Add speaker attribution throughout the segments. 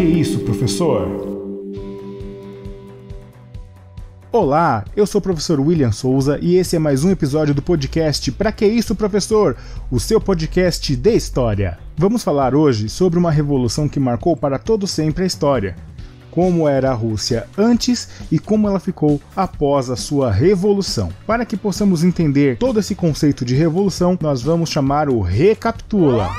Speaker 1: que isso, professor? Olá, eu sou o professor William Souza e esse é mais um episódio do podcast Pra Que Isso, Professor? O seu podcast de história. Vamos falar hoje sobre uma revolução que marcou para todo sempre a história. Como era a Rússia antes e como ela ficou após a sua revolução. Para que possamos entender todo esse conceito de revolução, nós vamos chamar o Recapitula.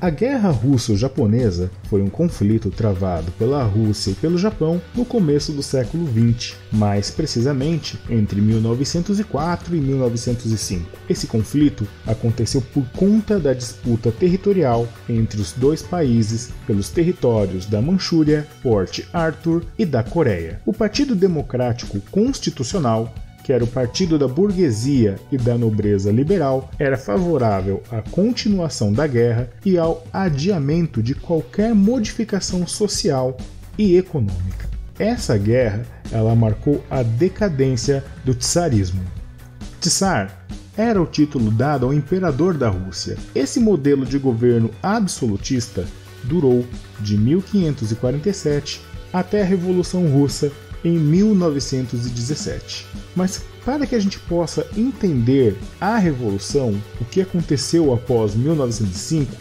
Speaker 1: A Guerra Russo-Japonesa foi um conflito travado pela Rússia e pelo Japão no começo do século XX, mais precisamente entre 1904 e 1905. Esse conflito aconteceu por conta da disputa territorial entre os dois países pelos territórios da Manchúria, Port Arthur e da Coreia. O Partido Democrático Constitucional, que era o partido da burguesia e da nobreza liberal, era favorável à continuação da guerra e ao adiamento de qualquer modificação social e econômica. Essa guerra, ela marcou a decadência do czarismo. Czar era o título dado ao imperador da Rússia. Esse modelo de governo absolutista durou de 1547 até a Revolução Russa em 1917. Mas para que a gente possa entender a Revolução, o que aconteceu após 1905,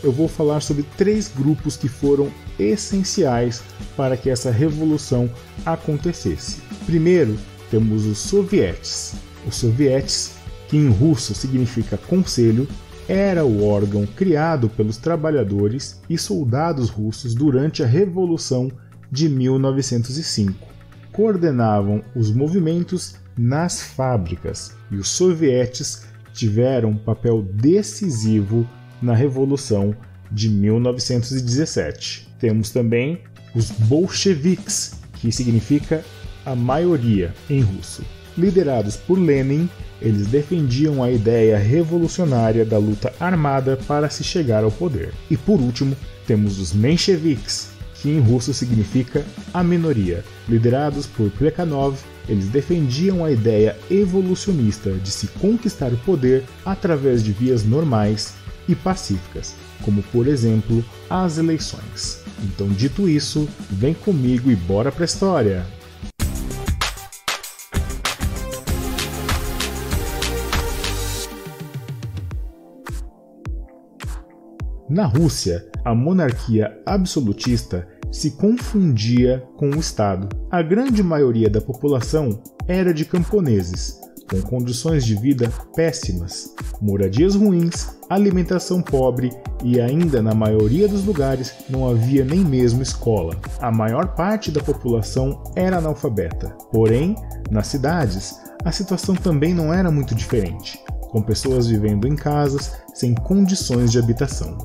Speaker 1: eu vou falar sobre três grupos que foram essenciais para que essa revolução acontecesse. Primeiro, temos os sovietes. Os sovietes, que em russo significa conselho, era o órgão criado pelos trabalhadores e soldados russos durante a Revolução de 1905. Coordenavam os movimentos nas fábricas e os sovietes tiveram um papel decisivo na Revolução de 1917. Temos também os bolcheviques, que significa a maioria em russo. Liderados por Lenin, eles defendiam a ideia revolucionária da luta armada para se chegar ao poder. E por último, temos os mencheviques, que em russo significa a minoria. Liderados por Plekhanov, eles defendiam a ideia evolucionista de se conquistar o poder através de vias normais e pacíficas, como por exemplo as eleições. Então, dito isso, vem comigo e bora pra história! Na Rússia, a monarquia absolutista se confundia com o Estado. A grande maioria da população era de camponeses, com condições de vida péssimas, moradias ruins, alimentação pobre e ainda na maioria dos lugares não havia nem mesmo escola. A maior parte da população era analfabeta. Porém, nas cidades, a situação também não era muito diferente, com pessoas vivendo em casas sem condições de habitação.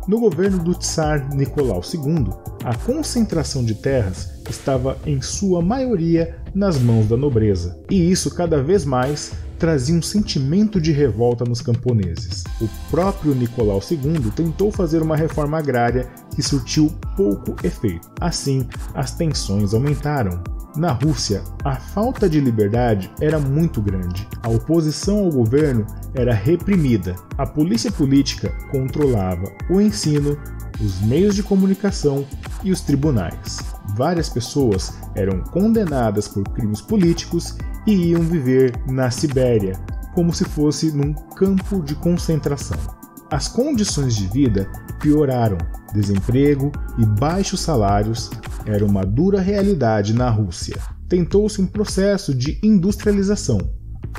Speaker 1: No governo do Tsar Nicolau II, a concentração de terras estava em sua maioria nas mãos da nobreza, e isso cada vez mais trazia um sentimento de revolta nos camponeses. O próprio Nicolau II tentou fazer uma reforma agrária que surtiu pouco efeito. Assim, as tensões aumentaram. Na Rússia, a falta de liberdade era muito grande. A oposição ao governo era reprimida. A polícia política controlava o ensino, os meios de comunicação e os tribunais. Várias pessoas eram condenadas por crimes políticos e iam viver na Sibéria, como se fosse num campo de concentração. As condições de vida pioraram. Desemprego e baixos salários era uma dura realidade na Rússia. Tentou-se um processo de industrialização.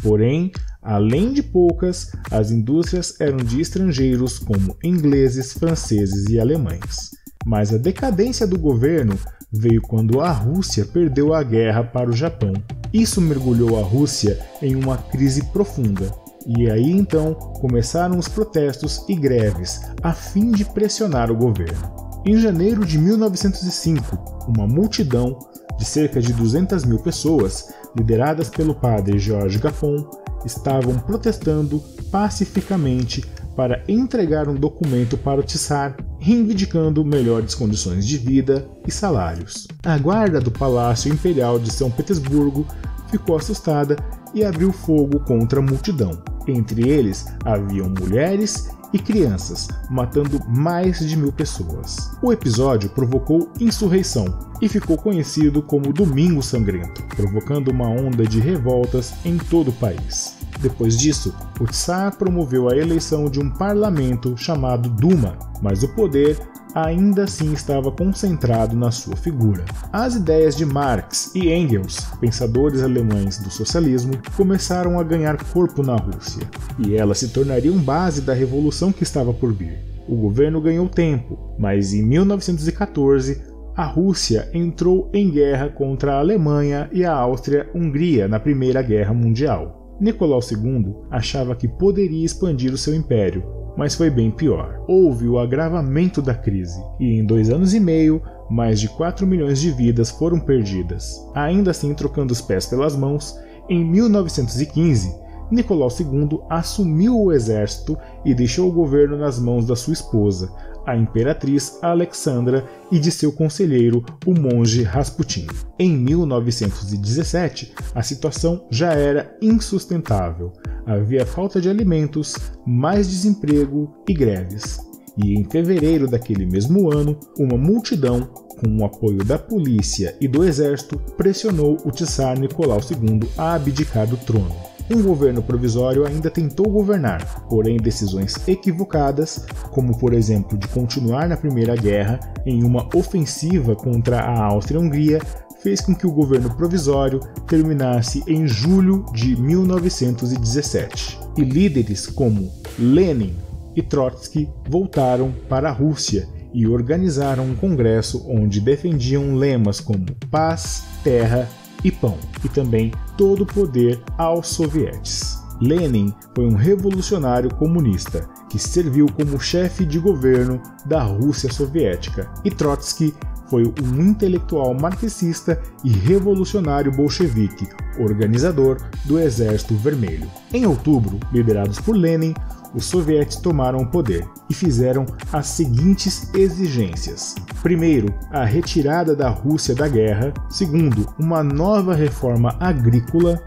Speaker 1: Porém, além de poucas, as indústrias eram de estrangeiros como ingleses, franceses e alemães. Mas a decadência do governo veio quando a Rússia perdeu a guerra para o Japão. Isso mergulhou a Rússia em uma crise profunda. E aí então começaram os protestos e greves a fim de pressionar o governo. Em janeiro de 1905, uma multidão de cerca de 200 mil pessoas, lideradas pelo padre Georges Gafon, estavam protestando pacificamente para entregar um documento para o Tsar, reivindicando melhores condições de vida e salários. A guarda do Palácio Imperial de São Petersburgo ficou assustada e abriu fogo contra a multidão. Entre eles haviam mulheres e crianças, matando mais de 1.000 pessoas. O episódio provocou insurreição e ficou conhecido como Domingo Sangrento, provocando uma onda de revoltas em todo o país. Depois disso, o Tsar promoveu a eleição de um parlamento chamado Duma, mas o poder ainda assim estava concentrado na sua figura. As ideias de Marx e Engels, pensadores alemães do socialismo, começaram a ganhar corpo na Rússia, e elas se tornariam base da revolução que estava por vir. O governo ganhou tempo, mas em 1914, a Rússia entrou em guerra contra a Alemanha e a Áustria-Hungria na Primeira Guerra Mundial. Nicolau II achava que poderia expandir o seu império, mas foi bem pior. Houve o agravamento da crise, e em 2 anos e meio, mais de 4 milhões de vidas foram perdidas. Ainda assim, trocando os pés pelas mãos, em 1915, Nicolau II assumiu o exército e deixou o governo nas mãos da sua esposa, a imperatriz Alexandra, e de seu conselheiro, o monge Rasputin. Em 1917, a situação já era insustentável. Havia falta de alimentos, mais desemprego e greves. E em fevereiro daquele mesmo ano, uma multidão, com o apoio da polícia e do exército, pressionou o Tsar Nicolau II a abdicar do trono. Um governo provisório ainda tentou governar, porém decisões equivocadas, como por exemplo de continuar na Primeira Guerra em uma ofensiva contra a Áustria-Hungria, fez com que o governo provisório terminasse em julho de 1917. E líderes como Lenin e Trotsky voltaram para a Rússia e organizaram um congresso onde defendiam lemas como paz, terra e pão, e também todo o poder aos sovietes. Lenin foi um revolucionário comunista que serviu como chefe de governo da Rússia soviética, e Trotsky foi um intelectual marxista e revolucionário bolchevique, organizador do Exército Vermelho. Em outubro, liderados por Lenin, os sovietes tomaram o poder e fizeram as seguintes exigências. Primeiro, a retirada da Rússia da guerra. Segundo, uma nova reforma agrícola.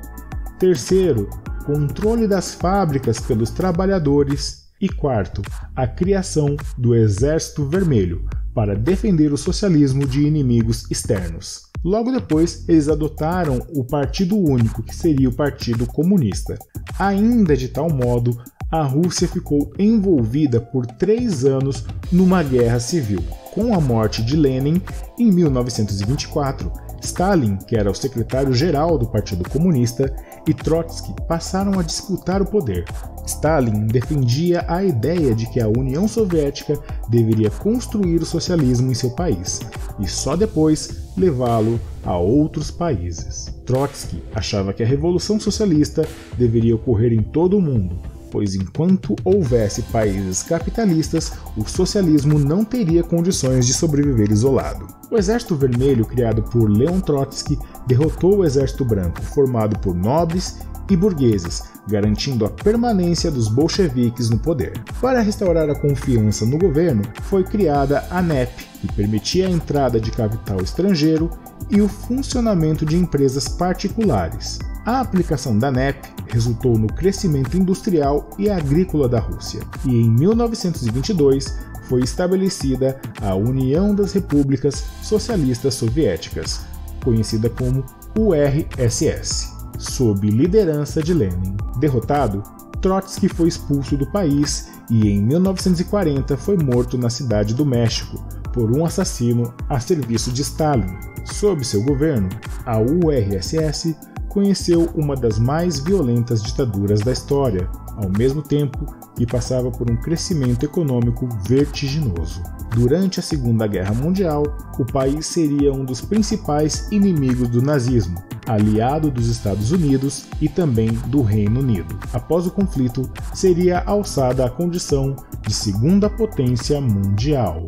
Speaker 1: Terceiro, controle das fábricas pelos trabalhadores. E quarto, a criação do Exército Vermelho para defender o socialismo de inimigos externos. Logo depois, eles adotaram o Partido Único, que seria o Partido Comunista. Ainda de tal modo, a Rússia ficou envolvida por 3 anos numa guerra civil. Com a morte de Lenin, em 1924, Stalin, que era o secretário-geral do Partido Comunista, e Trotsky passaram a disputar o poder. Stalin defendia a ideia de que a União Soviética deveria construir o socialismo em seu país, e só depois levá-lo a outros países. Trotsky achava que a Revolução Socialista deveria ocorrer em todo o mundo, pois enquanto houvesse países capitalistas, o socialismo não teria condições de sobreviver isolado. O Exército Vermelho, criado por Leon Trotsky, derrotou o Exército Branco, formado por nobres e burgueses, garantindo a permanência dos bolcheviques no poder. Para restaurar a confiança no governo, foi criada a NEP, que permitia a entrada de capital estrangeiro e o funcionamento de empresas particulares. A aplicação da NEP resultou no crescimento industrial e agrícola da Rússia, e em 1922 foi estabelecida a União das Repúblicas Socialistas Soviéticas, conhecida como URSS, sob liderança de Lenin. Derrotado, Trotsky foi expulso do país e em 1940 foi morto na cidade do México por um assassino a serviço de Stalin. Sob seu governo, a URSS conheceu uma das mais violentas ditaduras da história, ao mesmo tempo que passava por um crescimento econômico vertiginoso. Durante a Segunda Guerra Mundial, o país seria um dos principais inimigos do nazismo, aliado dos Estados Unidos e também do Reino Unido. Após o conflito, seria alçada à condição de segunda potência mundial.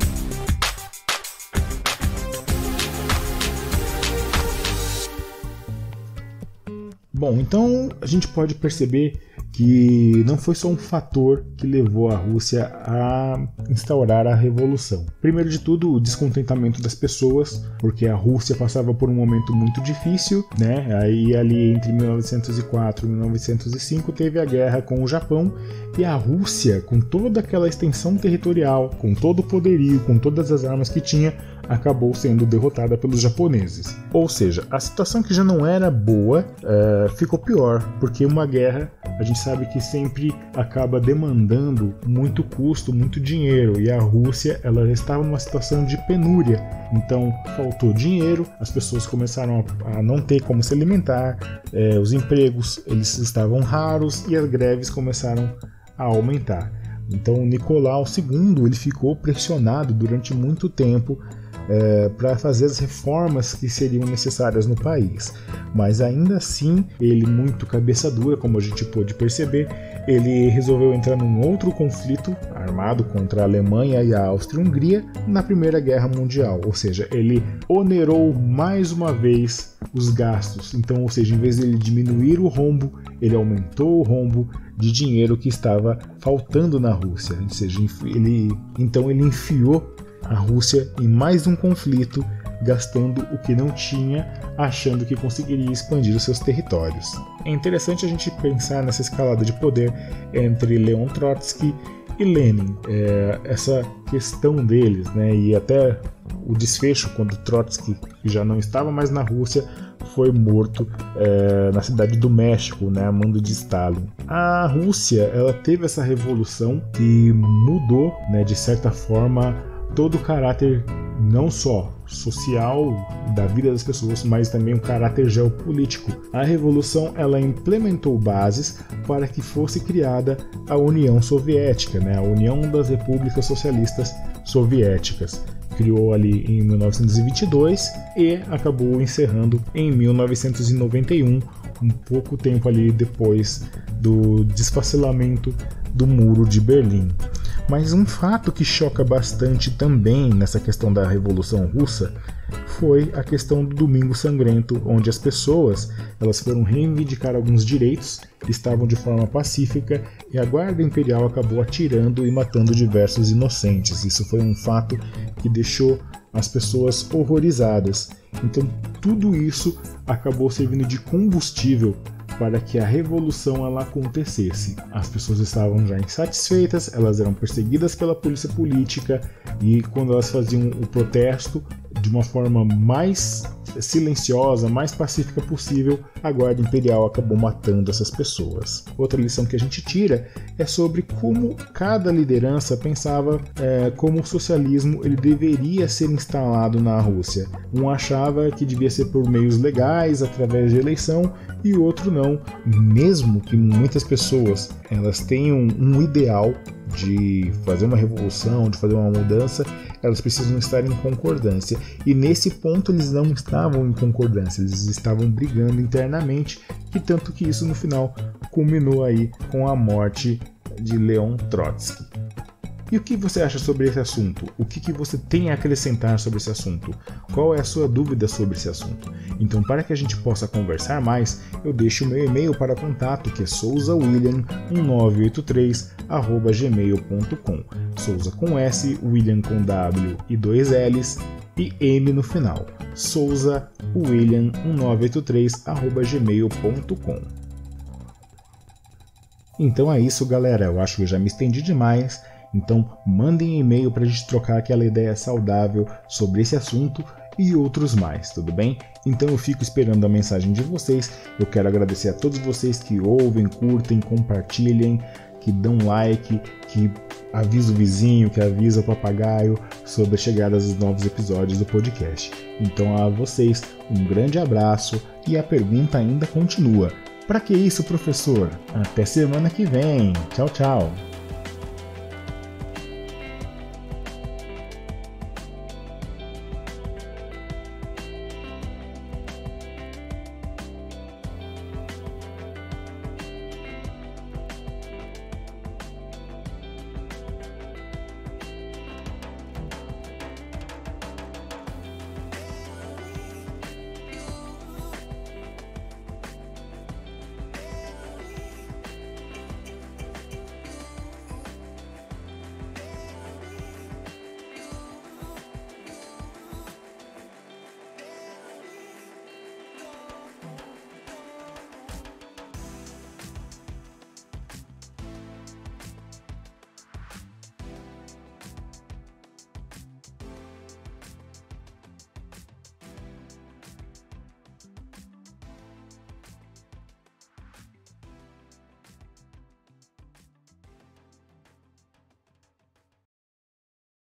Speaker 1: Bom, então a gente pode perceber que que não foi só um fator que levou a Rússia a instaurar a revolução. Primeiro de tudo, o descontentamento das pessoas, porque a Rússia passava por um momento muito difícil, né? Aí ali entre 1904 e 1905 teve a guerra com o Japão, e a Rússia, com toda aquela extensão territorial, com todo o poderio, com todas as armas que tinha, acabou sendo derrotada pelos japoneses. Ou seja, a situação que já não era boa ficou pior, porque uma guerra, a gente sabe que sempre acaba demandando muito custo, muito dinheiro, e a Rússia ela estava numa situação de penúria, então faltou dinheiro, as pessoas começaram a não ter como se alimentar, os empregos eles estavam raros e as greves começaram a aumentar. Então Nicolau II ele ficou pressionado durante muito tempo para fazer as reformas que seriam necessárias no país. Mas ainda assim, ele muito cabeça dura, como a gente pôde perceber, ele resolveu entrar num outro conflito armado contra a Alemanha e a Áustria-Hungria na Primeira Guerra Mundial. Ou seja, ele onerou mais uma vez os gastos. Então, ou seja, em vez de ele diminuir o rombo, ele aumentou o rombo de dinheiro que estava faltando na Rússia. Ou seja, ele enfiou a Rússia em mais um conflito, gastando o que não tinha, achando que conseguiria expandir os seus territórios. É interessante a gente pensar nessa escalada de poder entre Leon Trotsky e Lenin, essa questão deles, né? E até o desfecho quando Trotsky, que já não estava mais na Rússia, foi morto na cidade do México, né, a mando de Stalin. A Rússia ela teve essa revolução que mudou, né, de certa forma, todo o caráter não só social da vida das pessoas, mas também o caráter geopolítico. A revolução ela implementou bases para que fosse criada a União Soviética, né, a União das Repúblicas Socialistas Soviéticas. Criou ali em 1922 e acabou encerrando em 1991, um pouco tempo ali depois do desfacelamento do Muro de Berlim. Mas um fato que choca bastante também nessa questão da Revolução Russa foi a questão do Domingo Sangrento, onde as pessoas elas foram reivindicar alguns direitos, estavam de forma pacífica e a Guarda Imperial acabou atirando e matando diversos inocentes. Isso foi um fato que deixou as pessoas horrorizadas. Então tudo isso acabou servindo de combustível para que a revolução ela acontecesse. As pessoas estavam já insatisfeitas, elas eram perseguidas pela polícia política e quando elas faziam o protesto de uma forma mais silenciosa, mais pacífica possível, a Guarda Imperial acabou matando essas pessoas. Outra lição que a gente tira é sobre como cada liderança pensava como o socialismo ele deveria ser instalado na Rússia. Um achava que devia ser por meios legais, através de eleição, e o outro não. Mesmo que muitas pessoas elas tenham um ideal de fazer uma revolução, de fazer uma mudança, elas precisam estar em concordância. E nesse ponto eles não estavam em concordância, eles estavam brigando internamente, e tanto que isso no final culminou aí com a morte de Leon Trotsky. E o que você acha sobre esse assunto? O que você tem a acrescentar sobre esse assunto? Qual é a sua dúvida sobre esse assunto? Então, para que a gente possa conversar mais, eu deixo o meu e-mail para contato, que é souzawilliam1983@gmail.com. Souza com S, William com W e 2 L's e M no final. souzawilliam1983@gmail.com. Então é isso, galera. Eu acho que eu já me estendi demais. Então mandem e-mail para a gente trocar aquela ideia saudável sobre esse assunto e outros mais, tudo bem? Então eu fico esperando a mensagem de vocês. Eu quero agradecer a todos vocês que ouvem, curtem, compartilhem, que dão like, que avisa o vizinho, que avisa o papagaio sobre a chegada dos novos episódios do podcast. Então a vocês um grande abraço e a pergunta ainda continua. Para que isso, professor? Até semana que vem. Tchau, tchau.